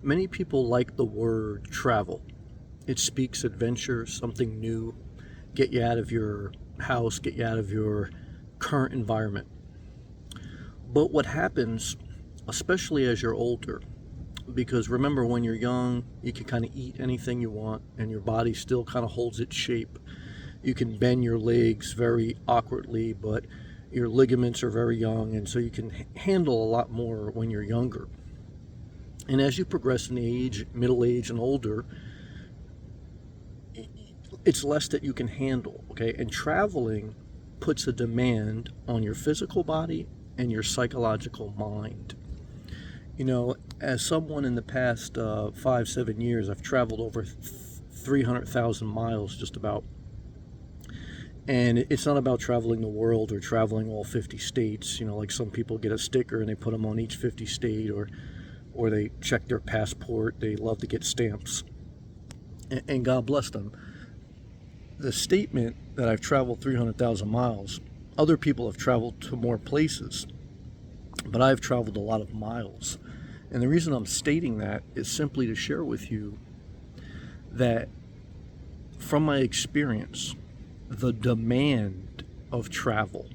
Many people like the word travel. It speaks adventure, something new, get you out of your house, get you out of your current environment. But what happens, especially as you're older, because remember when you're young, you can kind of eat anything you want and your body still kind of holds its shape. You can bend your legs very awkwardly, but your ligaments are very young, and so you can handle a lot more when you're younger. And as you progress in age, middle age, and older, it's less that you can handle, okay? And traveling puts a demand on your physical body and your psychological mind. You know, as someone in the past 5, 7 years, I've traveled over 300,000 miles just about. And it's not about traveling the world or traveling all 50 states, you know, like some people get a sticker and they put them on each 50 state, or they check their passport. They love to get stamps. And God bless them. The statement that I've traveled 300,000 miles, other people have traveled to more places, but I've traveled a lot of miles. And the reason I'm stating that is simply to share with you that from my experience, the demand of travel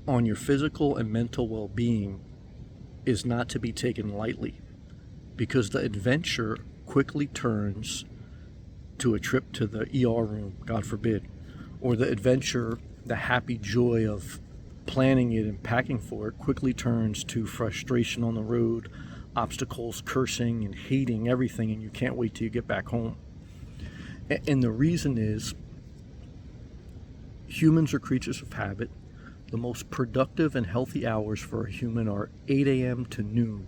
on your physical and mental well-being is not to be taken lightly, because the adventure quickly turns to a trip to the ER room, God forbid, or the adventure, the happy joy of planning it and packing for it, quickly turns to frustration on the road, obstacles, cursing, and hating everything, and you can't wait till you get back home. And the reason is, humans are creatures of habit. The most productive and healthy hours for a human are 8 a.m. to noon.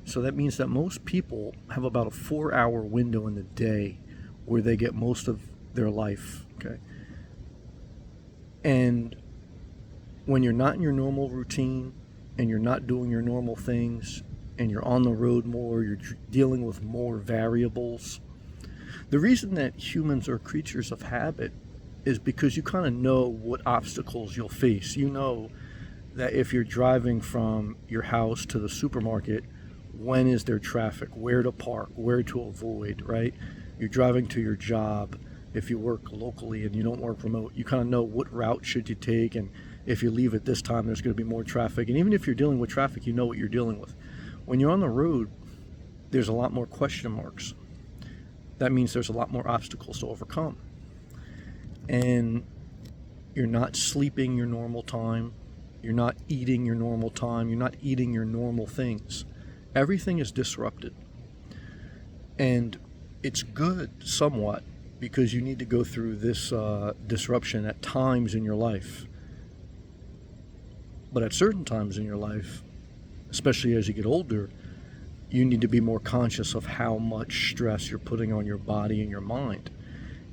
So that means that most people have about a 4-hour window in the day where they get most of their life, okay? And when you're not in your normal routine and you're not doing your normal things and you're on the road more, you're dealing with more variables. The reason that humans are creatures of habit is because you kind of know what obstacles you'll face. You know that if you're driving from your house to the supermarket, when is there traffic, where to park, where to avoid, right? You're driving to your job. If you work locally and you don't work remote, you kind of know what route should you take, and if you leave at this time, there's going to be more traffic. And even if you're dealing with traffic, you know what you're dealing with. When you're on the road, there's a lot more question marks. That means there's a lot more obstacles to overcome. And you're not sleeping your normal time. You're not eating your normal time. You're not eating your normal things. Everything is disrupted. And it's good somewhat because you need to go through this disruption at times in your life. But at certain times in your life, especially as you get older, you need to be more conscious of how much stress you're putting on your body and your mind.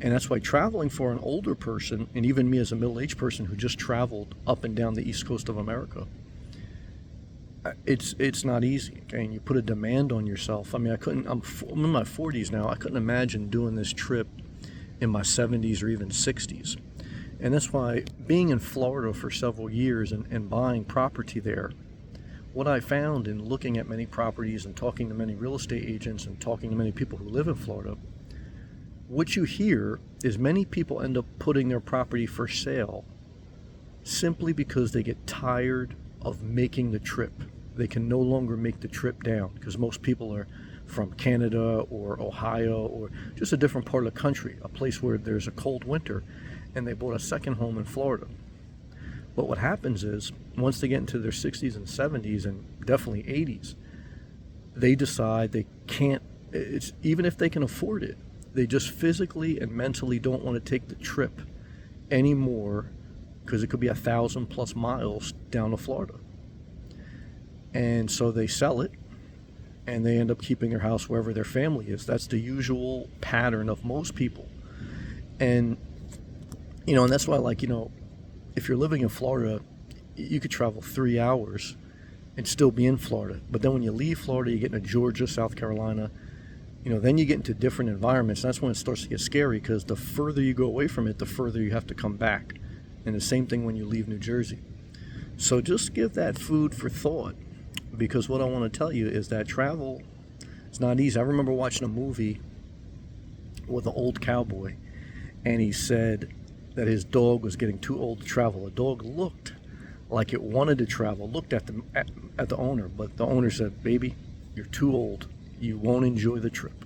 And that's why traveling for an older person, and even me as a middle-aged person who just traveled up and down the East Coast of America, it's not easy, okay? And you put a demand on yourself. I mean, I'm in my 40s now. I couldn't imagine doing this trip in my 70s or even 60s. And that's why being in Florida for several years and buying property there, what I found in looking at many properties and talking to many real estate agents and talking to many people who live in Florida, what you hear is many people end up putting their property for sale simply because they get tired of making the trip. They can no longer make the trip down because most people are from Canada or Ohio or just a different part of the country, a place where there's a cold winter, and they bought a second home in Florida. But what happens is, once they get into their 60s and 70s and definitely 80s, they decide they can't, even if they can afford it, they just physically and mentally don't want to take the trip anymore because it could be 1,000+ miles down to Florida. And so they sell it and they end up keeping their house wherever their family is. That's the usual pattern of most people. And, and that's why, if you're living in Florida, you could travel 3 hours and still be in Florida. But then when you leave Florida, you get into Georgia, South Carolina, then you get into different environments. That's when it starts to get scary because the further you go away from it, the further you have to come back. And the same thing when you leave New Jersey. So just give that food for thought, because what I want to tell you is that travel It's not easy. I remember watching a movie with an old cowboy, and he said that his dog was getting too old to travel. The dog looked like it wanted to travel, looked at the owner, but the owner said, "Baby, you're too old. You won't enjoy the trip."